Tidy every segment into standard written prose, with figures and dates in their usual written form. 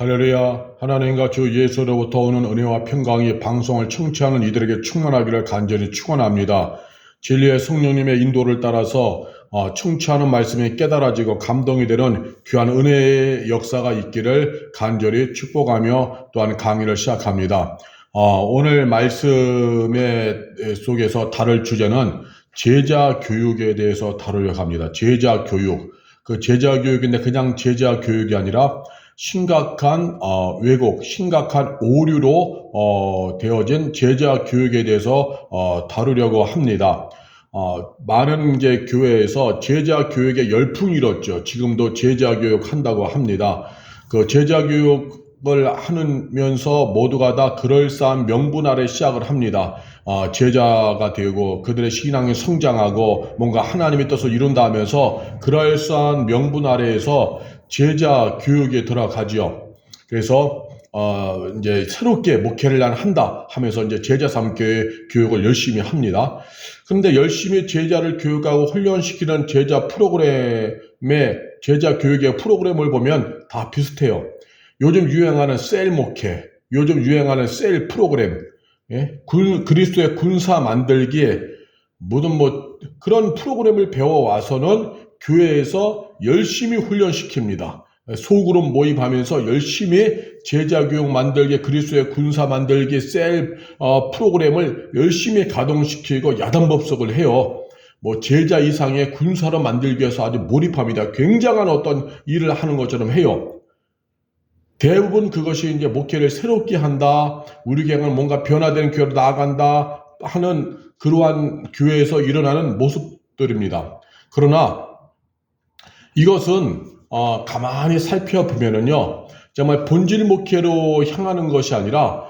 할렐루야. 하나님과 주 예수로부터 오는 은혜와 평강이 방송을 청취하는 이들에게 충만하기를 간절히 축원합니다. 진리의 성령님의 인도를 따라서 청취하는 말씀이 깨달아지고 감동이 되는 귀한 은혜의 역사가 있기를 간절히 축복하며 또한 강의를 시작합니다. 오늘 말씀의 속에서 다룰 주제는 제자 교육에 대해서 다루려고 합니다. 제자 교육. 그 제자 교육인데 그냥 제자 교육이 아니라 심각한 왜곡, 심각한 오류로 되어진 제자 교육에 대해서 다루려고 합니다. 많은 이제 교회에서 제자 교육에 열풍이 일었죠. 지금도 제자 교육 한다고 합니다. 그 제자 교육을 하면서 모두가 다 그럴싸한 명분 아래 시작을 합니다. 제자가 되고 그들의 신앙이 성장하고 뭔가 하나님의 뜻을 이룬다 하면서 그럴싸한 명분 아래에서 제자 교육에 들어가지요. 그래서 이제 새롭게 목회를 난 한다 하면서 이제 제자 삼교의 교육을 열심히 합니다. 그런데 열심히 제자를 교육하고 훈련시키는 제자 프로그램의 제자 교육의 프로그램을 보면 다 비슷해요. 요즘 유행하는 셀 목회, 요즘 유행하는 셀 프로그램, 그리스도의 군사 만들기에 모든 그런 프로그램을 배워와서는 교회에서 열심히 훈련시킵니다. 소그룹 모임하면서 열심히 제자 교육 만들기, 그리스도의 군사 만들기, 셀 프로그램을 열심히 가동시키고 야단법석을 해요. 제자 이상의 군사로 만들기 위해서 아주 몰입합니다. 굉장한 어떤 일을 하는 것처럼 해요. 대부분 그것이 이제 목회를 새롭게 한다, 우리 교회는 뭔가 변화된 교회로 나아간다 하는 그러한 교회에서 일어나는 모습들입니다. 그러나 이것은 가만히 살펴보면은요, 정말 본질 목회로 향하는 것이 아니라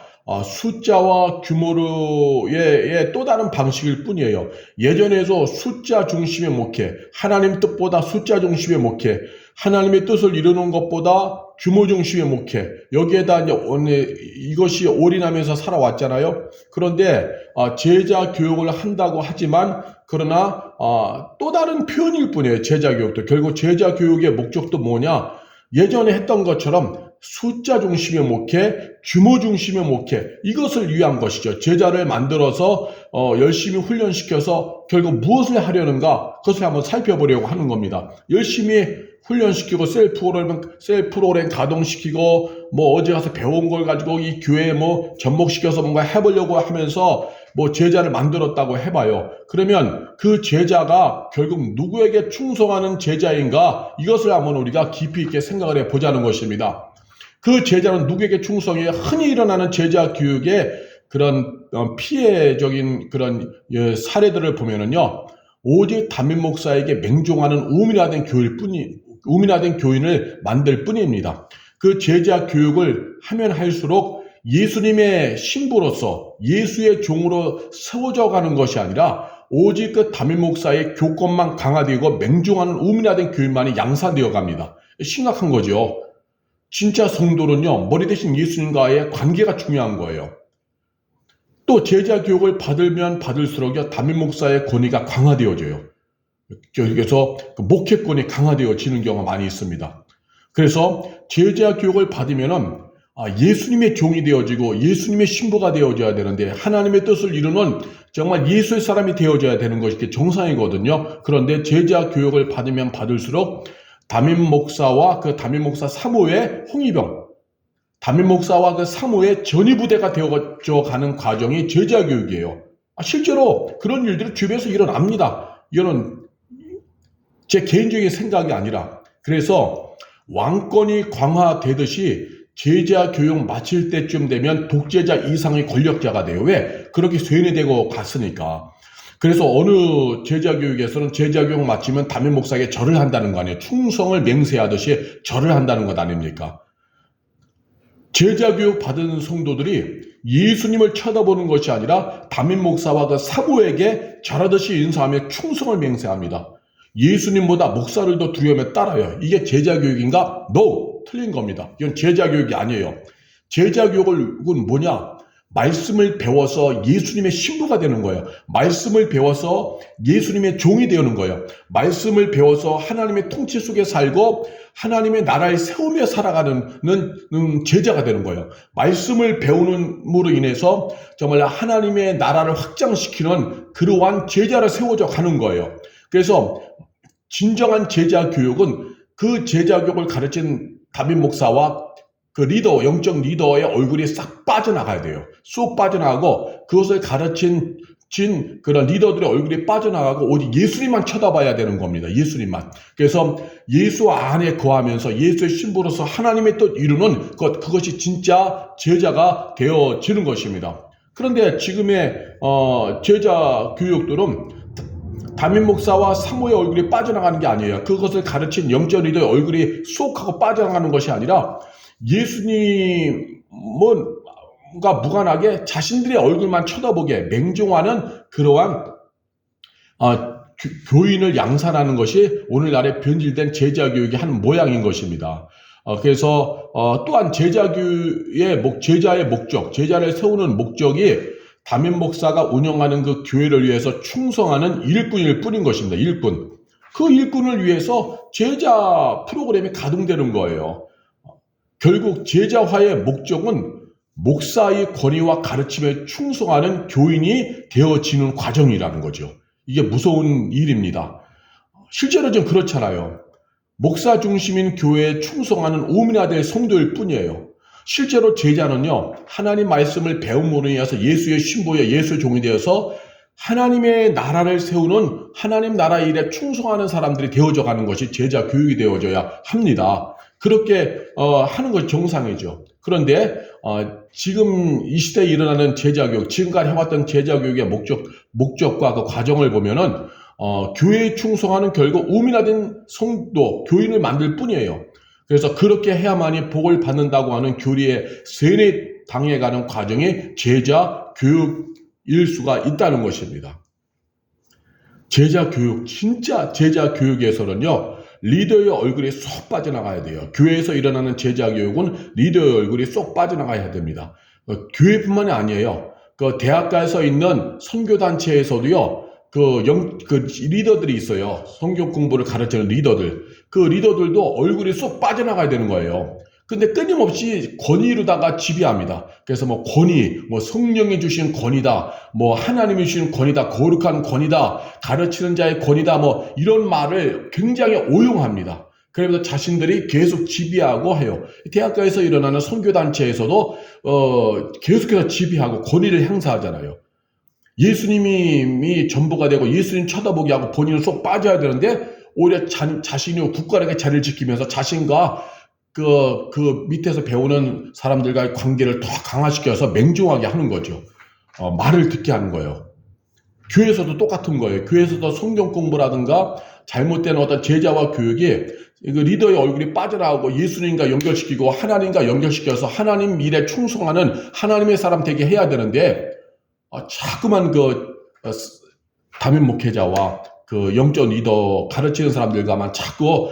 숫자와 규모의 또 다른 방식일 뿐이에요. 예전에도 숫자 중심의 목회, 하나님 뜻보다 숫자 중심의 목회, 하나님의 뜻을 이루는 것보다 규모 중심의 목회, 여기에다 이제 이것이 올인하면서 살아왔잖아요. 그런데 제자 교육을 한다고 하지만 그러나 또 다른 표현일 뿐이에요. 제자 교육도. 결국 제자 교육의 목적도 뭐냐? 예전에 했던 것처럼 숫자 중심의 목회, 규모 중심의 목회, 이것을 위한 것이죠. 제자를 만들어서 열심히 훈련시켜서 결국 무엇을 하려는가? 그것을 한번 살펴보려고 하는 겁니다. 열심히 훈련시키고 셀 프로그램 가동시키고 어디 가서 배운 걸 가지고 이 교회에 접목시켜서 뭔가 해보려고 하면서 제자를 만들었다고 해봐요. 그러면 그 제자가 결국 누구에게 충성하는 제자인가? 이것을 한번 우리가 깊이 있게 생각을 해보자는 것입니다. 그 제자는 누구에게 충성해요? 흔히 일어나는 제자 교육의 그런 피해적인 그런 사례들을 보면은요, 오직 담임 목사에게 맹종하는 우민화된 교인을 만들 뿐입니다. 그 제자 교육을 하면 할수록 예수님의 신부로서 예수의 종으로 세워져 가는 것이 아니라 오직 그 담임 목사의 교권만 강화되고 맹종하는 우민화된 교인만이 양산되어 갑니다. 심각한 거죠. 진짜 성도는요, 머리 대신 예수님과의 관계가 중요한 거예요. 또 제자 교육을 받으면 받을수록 담임 목사의 권위가 강화되어져요. 그래서 목회권이 강화되어지는 경우가 많이 있습니다. 그래서 제자 교육을 받으면은 예수님의 종이 되어지고 예수님의 신부가 되어져야 되는데 하나님의 뜻을 이루는 정말 예수의 사람이 되어져야 되는 것이 정상이거든요. 그런데 제자 교육을 받으면 받을수록 담임 목사와 그 담임 목사 사모의 홍위병, 담임 목사와 그 사모의 전위부대가 되어져 가는 과정이 제자 교육이에요. 실제로 그런 일들이 주변에서 일어납니다. 이거는 제 개인적인 생각이 아니라, 그래서 왕권이 강화되듯이 제자 교육 마칠 때쯤 되면 독재자 이상의 권력자가 돼요. 왜? 그렇게 쇠뇌되고 갔으니까. 그래서 어느 제자 교육에서는 제자 교육 마치면 담임 목사에게 절을 한다는 거 아니에요. 충성을 맹세하듯이 절을 한다는 것 아닙니까? 제자 교육 받은 성도들이 예수님을 쳐다보는 것이 아니라 담임 목사와 그 사모에게 절하듯이 인사하며 충성을 맹세합니다. 예수님보다 목사를 더 두려움에 따라요. 이게 제자 교육인가? No! 틀린 겁니다. 이건 제자 교육이 아니에요. 제자 교육은 뭐냐? 말씀을 배워서 예수님의 신부가 되는 거예요. 말씀을 배워서 예수님의 종이 되는 거예요. 말씀을 배워서 하나님의 통치 속에 살고 하나님의 나라를 세우며 살아가는 제자가 되는 거예요. 말씀을 배우는으로 인해서 정말 하나님의 나라를 확장시키는 그러한 제자를 세워져 가는 거예요. 그래서 진정한 제자 교육은 그 제자 교육을 가르친 담임 목사와 그 리더, 영적 리더의 얼굴이 싹 빠져나가야 돼요. 쏙 빠져나가고 그것을 가르친 그런 리더들의 얼굴이 빠져나가고 오직 예수님만 쳐다봐야 되는 겁니다. 예수님만. 그래서 예수 안에 거하면서 예수의 신부로서 하나님의 뜻 이루는 그것이 진짜 제자가 되어지는 것입니다. 그런데 지금의 제자 교육들은 담임 목사와 사모의 얼굴이 빠져나가는 게 아니에요. 그것을 가르친 영적 리더의 얼굴이 쏙 하고 빠져나가는 것이 아니라 예수님과 무관하게 자신들의 얼굴만 쳐다보게 맹종하는 그러한 교인을 양산하는 것이 오늘날의 변질된 제자교육이 하는 모양인 것입니다. 그래서 또한 제자의 목적, 제자를 세우는 목적이 담임 목사가 운영하는 그 교회를 위해서 충성하는 일꾼일 뿐인 것입니다. 일꾼. 그 일꾼을 위해서 제자 프로그램이 가동되는 거예요. 결국 제자화의 목적은 목사의 권위와 가르침에 충성하는 교인이 되어지는 과정이라는 거죠. 이게 무서운 일입니다. 실제로 좀 그렇잖아요. 목사 중심인 교회에 충성하는 오미나될 성도일 뿐이에요. 실제로 제자는요, 하나님 말씀을 배움으로 인해서 예수의 신부여 예수의 종이 되어서 하나님의 나라를 세우는 하나님 나라 일에 충성하는 사람들이 되어져 가는 것이 제자 교육이 되어져야 합니다. 그렇게 하는 것이 정상이죠. 그런데 지금 이 시대에 일어나는 제자교육, 지금까지 해왔던 제자교육의 목적과 그 과정을 보면은 교회에 충성하는 결국 우민화된 성도, 교인을 만들 뿐이에요. 그래서 그렇게 해야만이 복을 받는다고 하는 교리에 세뇌당해가는 과정이 제자 교육일 수가 있다는 것입니다. 제자 교육, 진짜 제자 교육에서는요, 리더의 얼굴이 쏙 빠져나가야 돼요. 교회에서 일어나는 제자 교육은 리더의 얼굴이 쏙 빠져나가야 됩니다. 교회뿐만이 아니에요. 그 대학가에서 있는 선교단체에서도요, 그 리더들이 있어요. 성경 공부를 가르치는 리더들. 그 리더들도 얼굴이 쏙 빠져나가야 되는 거예요. 근데 끊임없이 권위로다가 지배합니다. 그래서 권위, 성령이 주신 권위다, 하나님이 주신 권위다, 거룩한 권위다, 가르치는 자의 권위다, 이런 말을 굉장히 오용합니다. 그래서 자신들이 계속 지배하고 해요. 대학가에서 일어나는 선교단체에서도 계속해서 지배하고 권위를 행사하잖아요. 예수님이 전부가 되고 예수님 쳐다보게 하고 본인은 쏙 빠져야 되는데 오히려 자신이 국가력의 자리를 지키면서 자신과 그 밑에서 배우는 사람들과의 관계를 더 강화시켜서 맹종하게 하는 거죠. 말을 듣게 하는 거예요. 교회에서도 똑같은 거예요. 교회에서도 성경 공부라든가 잘못된 어떤 제자와 교육이 그 리더의 얼굴이 빠져나오고 예수님과 연결시키고 하나님과 연결시켜서 하나님 일에 충성하는 하나님의 사람 되게 해야 되는데 자꾸만 담임 목회자와 그 영적 리더 가르치는 사람들과만 자꾸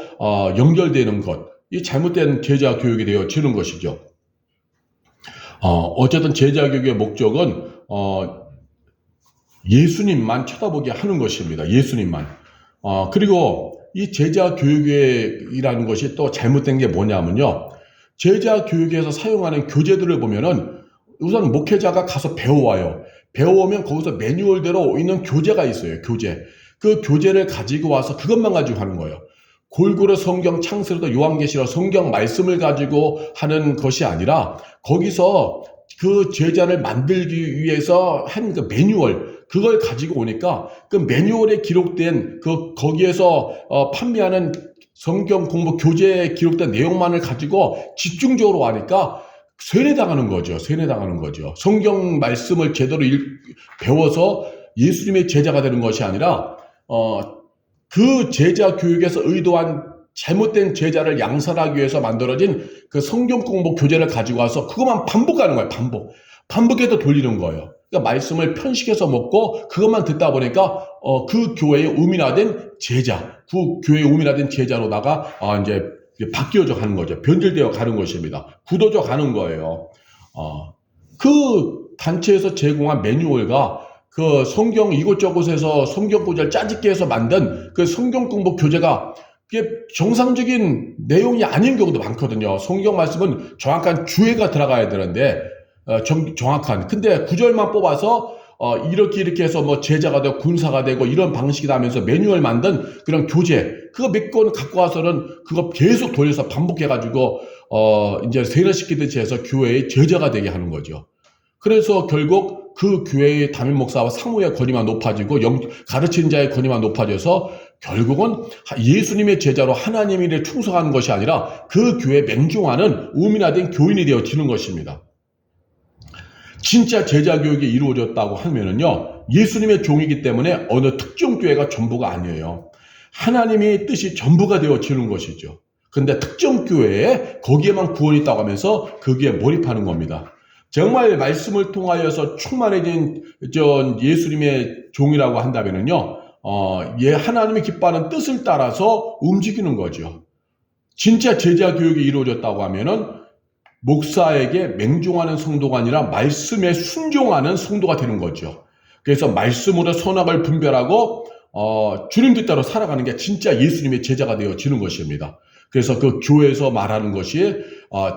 연결되는 것. 이 잘못된 제자 교육이 되어지는 것이죠. 어쨌든 제자 교육의 목적은 예수님만 쳐다보게 하는 것입니다. 예수님만. 그리고 이 제자 교육이라는 것이 또 잘못된 게 뭐냐면요. 제자 교육에서 사용하는 교재들을 보면은 우선 목회자가 가서 배워와요. 배워오면 거기서 매뉴얼대로 있는 교재가 있어요. 교재. 그 교재를 가지고 와서 그것만 가지고 하는 거예요. 골고루 성경 창세로부터 요한계시록 성경 말씀을 가지고 하는 것이 아니라 거기서 그 제자를 만들기 위해서 한 그 매뉴얼 그걸 가지고 오니까 그 매뉴얼에 기록된 거기에서 판매하는 성경 공부 교재에 기록된 내용만을 가지고 집중적으로 하니까 세뇌당하는 거죠. 세뇌당하는 거죠. 성경 말씀을 제대로 배워서 예수님의 제자가 되는 것이 아니라 그 제자 교육에서 의도한 잘못된 제자를 양산하기 위해서 만들어진 그 성경 공부 교재를 가지고 와서 그것만 반복하는 거예요. 반복해서 돌리는 거예요. 그러니까 말씀을 편식해서 먹고 그것만 듣다 보니까 그 교회에 우민화된 제자, 그 교회에 우민화된 제자로다가 이제 바뀌어져 가는 거죠. 변질되어 가는 것입니다. 굳어져 가는 거예요. 그 단체에서 제공한 매뉴얼과 그 성경 이곳저곳에서 성경 구절 짜집기 해서 만든 그 성경 공부 교재가 그게 정상적인 내용이 아닌 경우도 많거든요. 성경 말씀은 정확한 주해가 들어가야 되는데 정확한. 근데 구절만 뽑아서 이렇게 해서 뭐 제자가 되고 군사가 되고 이런 방식이다 하면서 매뉴얼 만든 그런 교재 그거 몇 권 갖고 와서는 그거 계속 돌려서 반복해가지고 이제 세뇌시키듯이 해서 교회의 제자가 되게 하는 거죠. 그래서 결국 그 교회의 담임 목사와 사무의 권위만 높아지고 가르치는 자의 권위만 높아져서 결국은 예수님의 제자로 하나님의 일에 충성하는 것이 아니라 그 교회에 맹종하는 우민화된 교인이 되어지는 것입니다. 진짜 제자 교육이 이루어졌다고 하면은요, 예수님의 종이기 때문에 어느 특정 교회가 전부가 아니에요. 하나님의 뜻이 전부가 되어지는 것이죠. 근데 특정 교회에 거기에만 구원이 있다고 하면서 거기에 몰입하는 겁니다. 정말 말씀을 통하여서 충만해진 예수님의 종이라고 한다면은요, 하나님이 기뻐하는 뜻을 따라서 움직이는 거죠. 진짜 제자 교육이 이루어졌다고 하면은 목사에게 맹종하는 성도가 아니라 말씀에 순종하는 성도가 되는 거죠. 그래서 말씀으로 선악을 분별하고 주님 뜻대로 살아가는 게 진짜 예수님의 제자가 되어지는 것입니다. 그래서 그 교회에서 말하는 것이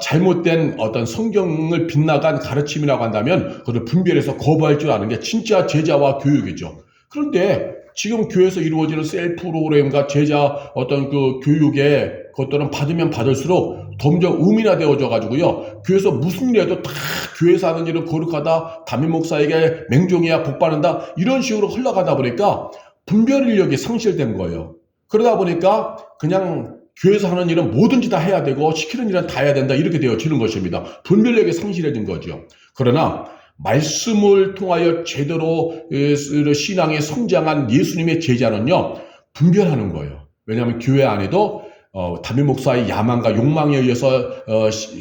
잘못된 어떤 성경을 빗나간 가르침이라고 한다면 그걸 분별해서 거부할 줄 아는 게 진짜 제자와 교육이죠. 그런데 지금 교회에서 이루어지는 셀프 프로그램과 제자 어떤 그 교육의 것들은 받으면 받을수록 점점 우민화되어져 가지고요. 교회에서 무슨 일 해도 다 교회에서 하는 일은 거룩하다. 담임 목사에게 맹종해야 복받는다. 이런 식으로 흘러가다 보니까 분별 인력이 상실된 거예요. 그러다 보니까 그냥 교회에서 하는 일은 뭐든지 다 해야 되고 시키는 일은 다 해야 된다. 이렇게 되어지는 것입니다. 분별력이 상실해진 거죠. 그러나 말씀을 통하여 제대로 신앙에 성장한 예수님의 제자는요. 분별하는 거예요. 왜냐하면 교회 안에도 담임 목사의 야망과 욕망에 의해서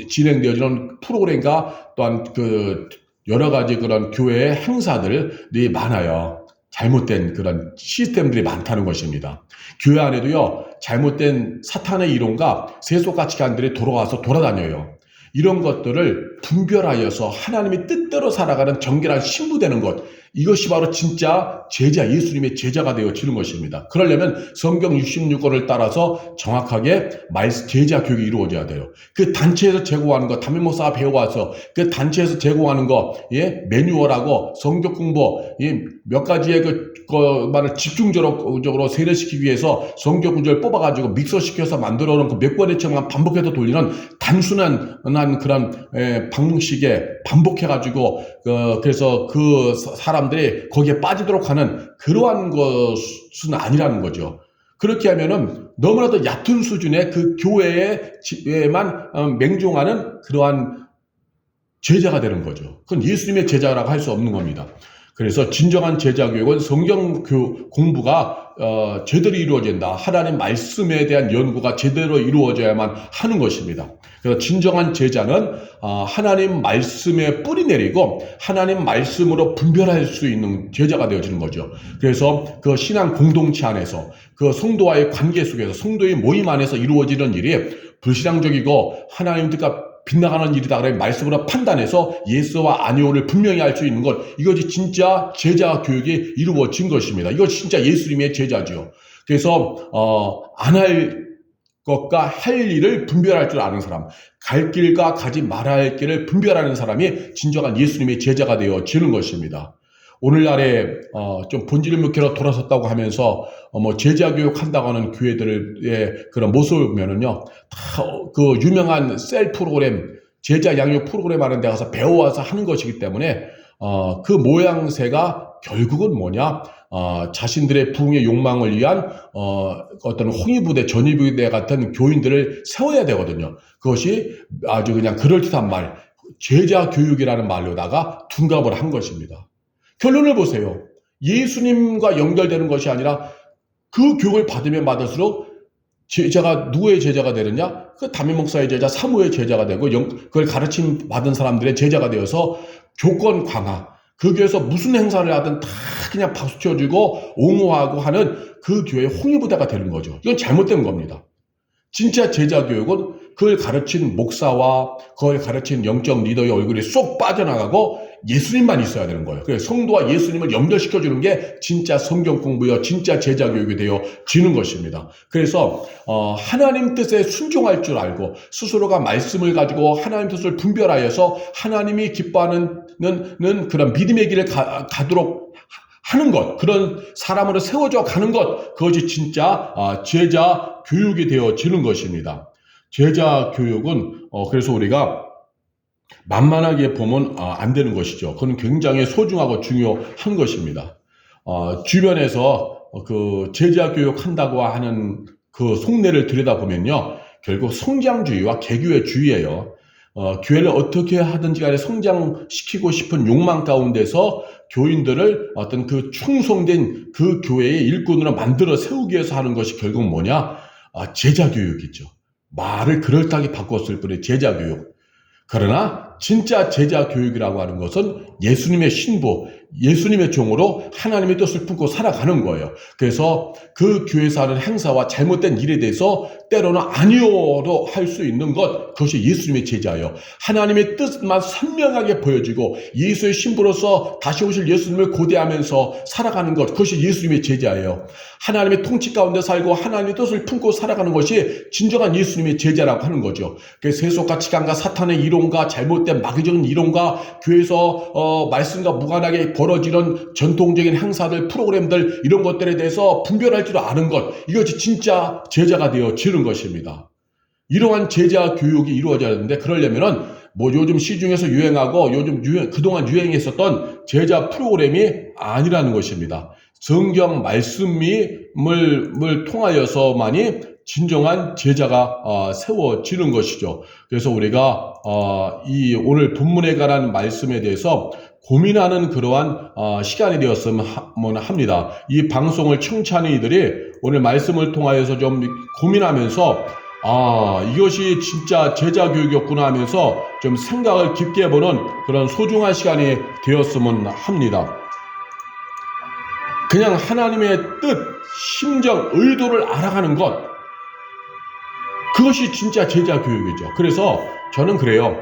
진행되어지는 프로그램과 또한 그 여러 가지 그런 교회의 행사들이 많아요. 잘못된 그런 시스템들이 많다는 것입니다. 교회 안에도요, 잘못된 사탄의 이론과 세속가치관들이 돌아와서 돌아다녀요. 이런 것들을 분별하여서 하나님의 뜻대로 살아가는 정결한 신부되는 것, 이것이 바로 진짜 제자, 예수님의 제자가 되어지는 것입니다. 그러려면 성경 66권을 따라서 정확하게 제자 교육이 이루어져야 돼요. 그 단체에서 제공하는 거, 담임 목사가 배워와서 그 단체에서 제공하는 거, 매뉴얼하고 성경 공부, 몇 가지의 그만을 집중적으로 세뇌시키기 위해서 성경 구절 뽑아가지고 믹서시켜서 만들어 놓은 그 몇 권의 책만 반복해서 돌리는 단순한 그런 방식에 반복해가지고 그래서 그 사람들이 거기에 빠지도록 하는 그러한 것은 아니라는 거죠. 그렇게 하면은 너무나도 얕은 수준의 그 교회에만 맹종하는 그러한 제자가 되는 거죠. 그건 예수님의 제자라고 할 수 없는 겁니다. 그래서 진정한 제자 교육은 성경 공부가 제대로 이루어진다. 하나님 말씀에 대한 연구가 제대로 이루어져야만 하는 것입니다. 그래서 진정한 제자는 하나님 말씀에 뿌리 내리고 하나님 말씀으로 분별할 수 있는 제자가 되어지는 거죠. 그래서 그 신앙 공동체 안에서 그 성도와의 관계 속에서 성도의 모임 안에서 이루어지는 일이 불신앙적이고 하나님 뜻과 빗나가는 일이다. 그래 말씀으로 판단해서 예스와 아니오를 분명히 알 수 있는 것, 이것이 진짜 제자 교육이 이루어진 것입니다. 이것이 진짜 예수님의 제자죠. 그래서 안 할 것과 할 일을 분별할 줄 아는 사람, 갈 길과 가지 말아야 할 길을 분별하는 사람이 진정한 예수님의 제자가 되어지는 것입니다. 오늘날에 좀 본질 목회로 돌아섰다고 하면서 뭐 제자 교육 한다고 하는 교회들의 그런 모습을 보면은요, 다 그 유명한 셀 프로그램, 제자 양육 프로그램 하는 데 가서 배워와서 하는 것이기 때문에 그 모양새가 결국은 뭐냐, 자신들의 부흥의 욕망을 위한 어떤 홍위부대, 전위부대 같은 교인들을 세워야 되거든요. 그것이 아주 그냥 그럴듯한 말, 제자 교육이라는 말로다가 둔갑을 한 것입니다. 결론을 보세요. 예수님과 연결되는 것이 아니라 그 교육을 받으면 받을수록 제자가 누구의 제자가 되느냐? 그 담임 목사의 제자, 사무의 제자가 되고 그걸 가르침 받은 사람들의 제자가 되어서 조건 강화, 그 교회에서 무슨 행사를 하든 다 그냥 박수 쳐주고 옹호하고 하는 그 교회의 홍위부대가 되는 거죠. 이건 잘못된 겁니다. 진짜 제자 교육은 그걸 가르친 목사와 그걸 가르친 영적 리더의 얼굴이 쏙 빠져나가고 예수님만 있어야 되는 거예요. 그래서 성도와 예수님을 연결시켜주는 게 진짜 성경 공부요, 진짜 제자 교육이 되어지는 것입니다. 그래서 하나님 뜻에 순종할 줄 알고 스스로가 말씀을 가지고 하나님 뜻을 분별하여서 하나님이 기뻐하는 그런 믿음의 길을 가도록 하는 것, 그런 사람으로 세워져 가는 것, 그것이 진짜 제자 교육이 되어지는 것입니다. 제자 교육은 그래서 우리가 만만하게 보면 안 되는 것이죠. 그건 굉장히 소중하고 중요한 것입니다. 주변에서 그 제자 교육 한다고 하는 그 속내를 들여다보면요, 결국 성장주의와 개교회주의예요. 교회를 어떻게 하든지 간에 성장시키고 싶은 욕망 가운데서 교인들을 어떤 그 충성된 그 교회의 일꾼으로 만들어 세우기 위해서 하는 것이 결국 뭐냐? 제자 교육이죠. 말을 그럴듯하게 바꿨을 뿐의 제자 교육. 그러나 진짜 제자 교육이라고 하는 것은 예수님의 신부, 예수님의 종으로 하나님의 뜻을 품고 살아가는 거예요. 그래서 그 교회에서 하는 행사와 잘못된 일에 대해서 때로는 아니오도 할 수 있는 것, 그것이 예수님의 제자예요. 하나님의 뜻만 선명하게 보여지고 예수의 신부로서 다시 오실 예수님을 고대하면서 살아가는 것, 그것이 예수님의 제자예요. 하나님의 통치 가운데 살고 하나님의 뜻을 품고 살아가는 것이 진정한 예수님의 제자라고 하는 거죠. 그래서 세속과 지간과 사탄의 이론과 잘못된 마귀적인 이론과 교회에서 말씀과 무관하게 벌어지는 전통적인 행사들, 프로그램들, 이런 것들에 대해서 분별할 줄 아는 것, 이것이 진짜 제자가 되어지는 것입니다. 이러한 제자 교육이 이루어져야 하는데, 그러려면은 뭐 요즘 시중에서 유행하고 그동안 유행했었던 제자 프로그램이 아니라는 것입니다. 성경 말씀을 통하여서만이 진정한 제자가 세워지는 것이죠. 그래서 우리가 이 오늘 본문에 관한 말씀에 대해서 고민하는 그러한 시간이 되었으면 합니다. 이 방송을 청취하는 이들이 오늘 말씀을 통하여서 좀 고민하면서 이것이 진짜 제자 교육이었구나 하면서 좀 생각을 깊게 해보는 그런 소중한 시간이 되었으면 합니다. 그냥 하나님의 뜻, 심정, 의도를 알아가는 것, 그것이 진짜 제자 교육이죠. 그래서 저는 그래요.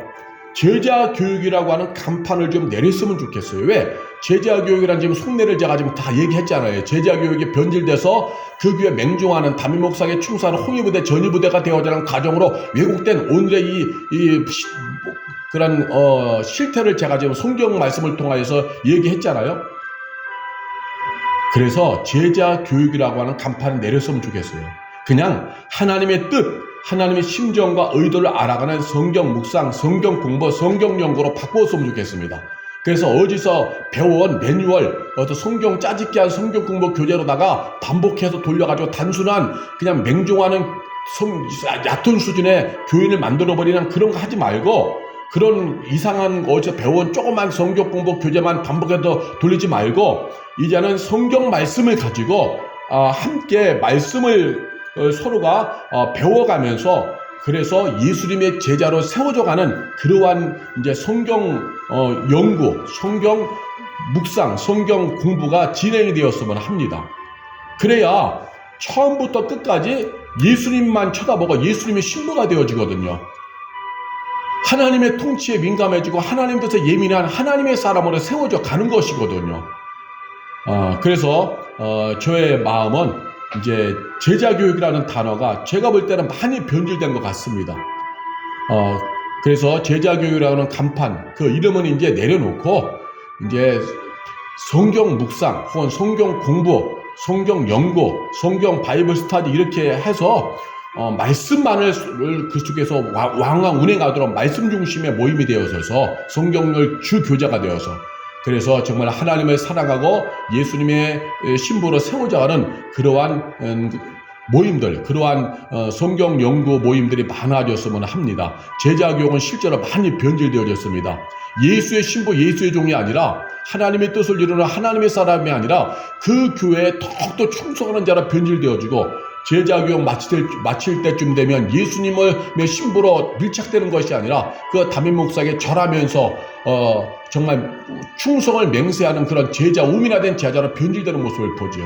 제자 교육이라고 하는 간판을 좀 내렸으면 좋겠어요. 왜? 제자 교육이란 지금 속내를 제가 지금 다 얘기했잖아요. 제자 교육이 변질돼서 그 교회 맹종하는 담임 목사에게 충성하는 홍위부대, 전위부대가 되어가는 과정으로 왜곡된 오늘의 그런 실태를 제가 지금 성경 말씀을 통하여서 얘기했잖아요. 그래서 제자 교육이라고 하는 간판을 내렸으면 좋겠어요. 그냥 하나님의 뜻, 하나님의 심정과 의도를 알아가는 성경 묵상, 성경 공부, 성경 연구로 바꾸었으면 좋겠습니다. 그래서 어디서 배워온 매뉴얼, 어떤 성경 짜집기 한 성경 공부 교재로다가 반복해서 돌려가지고 단순한 그냥 맹종하는 얕은 수준의 교인을 만들어버리는 그런 거 하지 말고, 그런 이상한 어디서 배워온 조그만 성경 공부 교재만 반복해서 돌리지 말고, 이제는 성경 말씀을 가지고 함께 말씀을 서로가 배워가면서, 그래서 예수님의 제자로 세워져가는 그러한 이제 성경 연구, 성경 묵상, 성경 공부가 진행이 되었으면 합니다. 그래야 처음부터 끝까지 예수님만 쳐다보고 예수님의 신부가 되어지거든요. 하나님의 통치에 민감해지고 하나님 뜻에 예민한 하나님의 사람으로 세워져 가는 것이거든요. 그래서 저의 마음은 이제 제자 교육이라는 단어가 제가 볼 때는 많이 변질된 것 같습니다. 그래서 제자 교육이라는 간판, 그 이름은 이제 내려놓고 이제 성경 묵상 혹은 성경 공부, 성경 연구, 성경 바이블 스터디 이렇게 해서 말씀만을 그 속에서 왕왕 운행하도록 말씀 중심의 모임이 되어서 성경을 주 교자가 되어서, 그래서 정말 하나님을 사랑하고 예수님의 신부로 세워져가는 그러한 모임들, 그러한 성경 연구 모임들이 많아졌으면 합니다. 제자 교육은 실제로 많이 변질되어졌습니다. 예수의 신부, 예수의 종이 아니라 하나님의 뜻을 이루는 하나님의 사람이 아니라 그 교회에 더욱더 충성하는 자로 변질되어지고, 제자 교육 마칠 때쯤 되면 예수님의 신부로 밀착되는 것이 아니라 그 담임 목사에게 절하면서 정말 충성을 맹세하는 그런 제자, 우민화된 제자로 변질되는 모습을 보죠.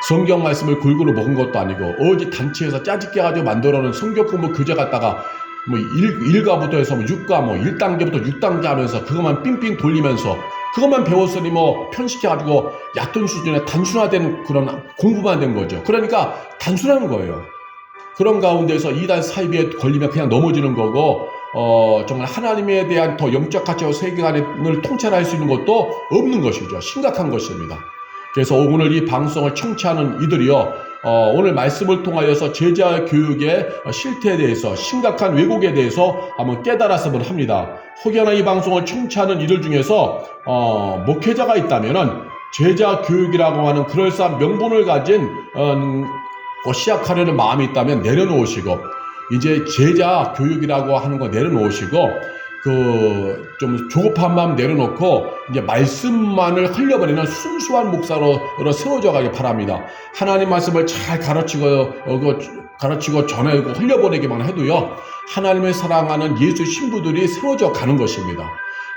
성경 말씀을 골고루 먹은 것도 아니고 어디 단체에서 짜집게 가지고 만들어놓은 성경 공부 교재 갖다가 뭐 1과부터 해서 뭐 6과 뭐 1단계부터 6단계 하면서 그것만 삥삥 돌리면서 그것만 배웠으니 뭐 편식해가지고 얕은 수준의 단순화된 그런 공부만 된 거죠. 그러니까 단순한 거예요. 그런 가운데서 이단 사이비에 걸리면 그냥 넘어지는 거고 정말 하나님에 대한 더 영적 가치와 세계관을 통찰할 수 있는 것도 없는 것이죠. 심각한 것입니다. 그래서 오늘 이 방송을 청취하는 이들이요, 오늘 말씀을 통하여서 제자 교육의 실태에 대해서 심각한 왜곡에 대해서 한번 깨달았으면 합니다. 혹여나 이 방송을 청취하는 이들 중에서 목회자가 있다면은 제자 교육이라고 하는 그럴싸한 명분을 가진 시작하려는 마음이 있다면 내려놓으시고, 이제 제자 교육이라고 하는 거 내려놓으시고 좀 조급한 마음 내려놓고 이제 말씀만을 흘려버리는 순수한 목사로 세워져 가기 바랍니다. 하나님 말씀을 잘 가르치고 전하고 흘려보내기만 해도요, 하나님을 사랑하는 예수 신부들이 세워져 가는 것입니다.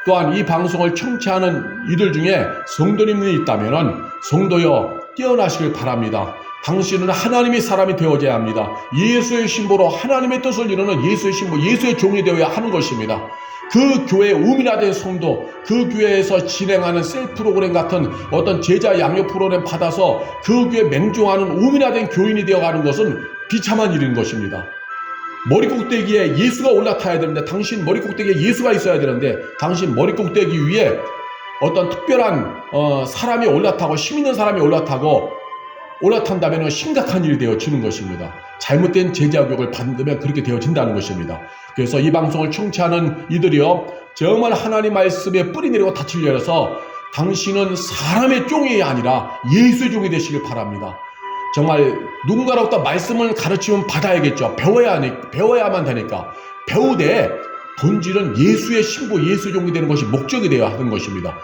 또한 이 방송을 청취하는 이들 중에 성도님이 있다면은 성도여 깨어나시길 바랍니다. 당신은 하나님의 사람이 되어져야 합니다. 예수의 신부로 하나님의 뜻을 이루는 예수의 신부, 예수의 종이 되어야 하는 것입니다. 그 교회의 우민화된 성도, 그 교회에서 진행하는 셀프 프로그램 같은 어떤 제자 양육 프로그램 받아서 그 교회에 맹종하는 우민화된 교인이 되어가는 것은 비참한 일인 것입니다. 머리 꼭대기에 예수가 올라타야 되는데, 당신 머리 꼭대기에 예수가 있어야 되는데, 당신 머리 꼭대기 위에 어떤 특별한 사람이 올라타고, 힘 있는 사람이 올라탄다면 심각한 일이 되어지는 것입니다. 잘못된 제자 교육을 받으면 그렇게 되어진다는 것입니다. 그래서 이 방송을 청취하는 이들이요, 정말 하나님 말씀에 뿌리 내리고 닻을 열어서 당신은 사람의 종이 아니라 예수의 종이 되시길 바랍니다. 정말 누군가로부터 말씀을 가르치면 받아야겠죠. 배워야만 되니까. 배우되 본질은 예수의 신부, 예수의 종이 되는 것이 목적이 되어야 하는 것입니다.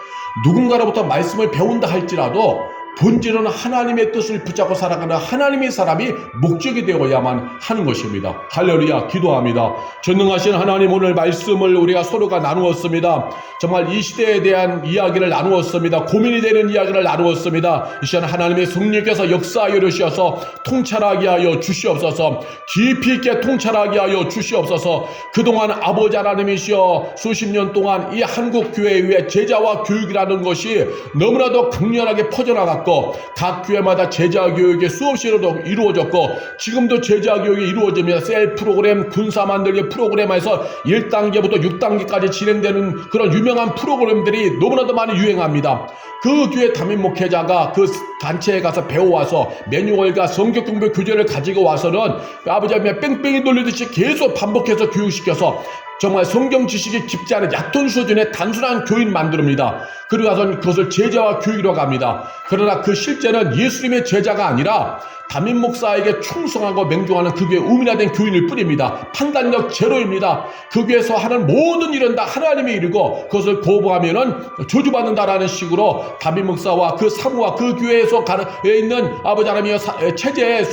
누군가로부터 말씀을 배운다 할지라도 본질은 하나님의 뜻을 붙잡고 살아가는 하나님의 사람이 목적이 되어야만 하는 것입니다. 할렐루야, 기도합니다. 전능하신 하나님, 오늘 말씀을 우리가 서로가 나누었습니다. 정말 이 시대에 대한 이야기를 나누었습니다. 고민이 되는 이야기를 나누었습니다. 이 시간 하나님의 성령께서 역사하여 주시어서 통찰하게 하여 주시옵소서. 깊이 있게 통찰하게 하여 주시옵소서. 그동안 아버지 하나님이시여 수십 년 동안 이 한국 교회 위에 제자와 교육이라는 것이 너무나도 강렬하게 퍼져나갔고, 각 교회마다 제자 교육이 수없이 이루어졌고, 지금도 제자 교육이 이루어집니다. 셀 프로그램, 군사 만들기 프로그램에서 1단계부터 6단계까지 진행되는 그런 유명한 프로그램들이 너무나도 많이 유행합니다. 그 교회 담임 목회자가 그 단체에 가서 배워와서 매뉴얼과 성경 공부 교재를 가지고 와서는 아버지 하나님 뺑뺑이 돌리듯이 계속 반복해서 교육시켜서 정말 성경 지식이 깊지 않은 얕은 수준의 단순한 교인 만듭니다. 그리고 나서는 그것을 제자와 교육이라고 합니다. 그러나 그 실제는 예수님의 제자가 아니라 담임 목사에게 충성하고 맹종하는 그 교회의 우민화된 교인일 뿐입니다. 판단력 제로입니다. 그 교회에서 하는 모든 일은 다 하나님의 일이고 그것을 거부하면은 저주받는다라는 식으로 담임 목사와 그 사무와 그 교회에서 있는 아버지 하나님의 체제에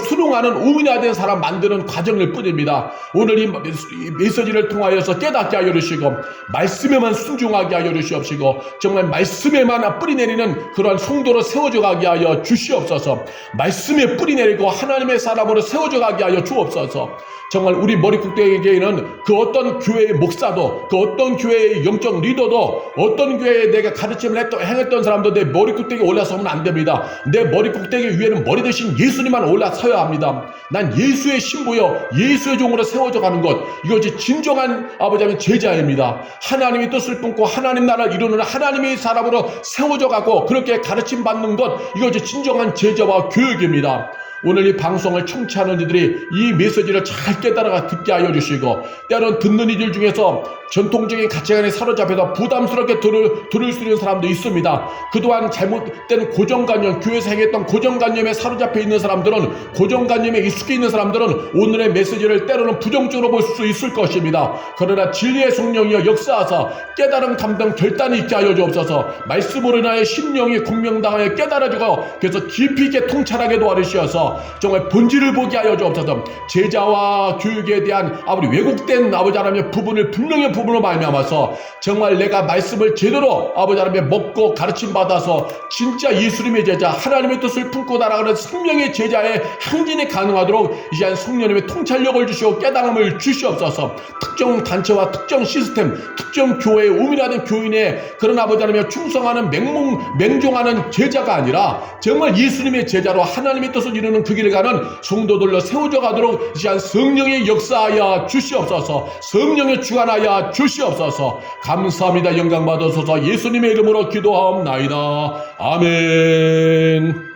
수용하는 우민화된 사람 만드는 과정일 뿐입니다. 오늘 이 메시지를 통하여서 깨닫게 하여 주시고 말씀에만 순종하게 하여 주시옵시고 정말 말씀에만 뿌리 내리는 그러한 성도로 세워져 가게 하여 주시옵소서. 말씀에 뿌리 내리고 하나님의 사람으로 세워져 가게 하여 주옵소서. 정말 우리 머리 꼭대기에는 그 어떤 교회의 목사도, 그 어떤 교회의 영적 리더도, 어떤 교회에 내가 가르침을 행했던 사람도 내 머리 꼭대기에 올라서면 안 됩니다. 내 머리 꼭대기 위에는 머리 대신 예수님만 올라서야 합니다. 난 예수의 신부여 예수의 종으로 세워져 가는 것, 이것이 진정한 아버지 하나님 제자입니다. 하나님의 뜻을 품고 하나님 나라를 이루는 하나님의 사람으로 세워져 가고 그렇게 가르침 받는 것, 이것이 진정한 제자와 교육입니다. 오늘 이 방송을 청취하는 이들이 이 메시지를 잘 깨달아 듣게 하여 주시고, 때로는 듣는 이들 중에서 전통적인 가치관에 사로잡혀서 부담스럽게 들을 수 있는 사람도 있습니다. 그동안 잘못된 고정관념, 교회에서 행했던 고정관념에 사로잡혀 있는 사람들은, 고정관념에 익숙해 있는 사람들은 오늘의 메시지를 때로는 부정적으로 볼 수 있을 것입니다. 그러나 진리의 성령이여 역사하사 깨달음 감당 결단이 있게 하여 주옵소서. 말씀으로 인하여 심령이 공명당하여 깨달아지고 그래서 깊이 있게 통찰하게 도와주시어서 정말 본질을 보게 하여 주옵소서. 제자와 교육에 대한 아버지 왜곡된 아버지 하나님의 부분을 분명히 부분으로 말미암아서 정말 내가 말씀을 제대로 아버지 하나님의 먹고 가르침 받아서 진짜 예수님의 제자, 하나님의 뜻을 품고 나아가는 생명의 제자의 행진이 가능하도록 이 시간 성령님의 통찰력을 주시고 깨달음을 주시옵소서. 특정 단체와 특정 시스템, 특정 교회의 우밀하는 교인의 그런 아버지 하나님의 충성하는 맹종하는 제자가 아니라 정말 예수님의 제자로 하나님의 뜻을 이루는 그 길을 가는 성도들로 세워져 가도록 이 시간 성령의 역사하여 주시옵소서. 성령의 주관하여 주시옵소서. 감사합니다. 영광 받으소서. 예수님의 이름으로 기도하옵나이다. 아멘.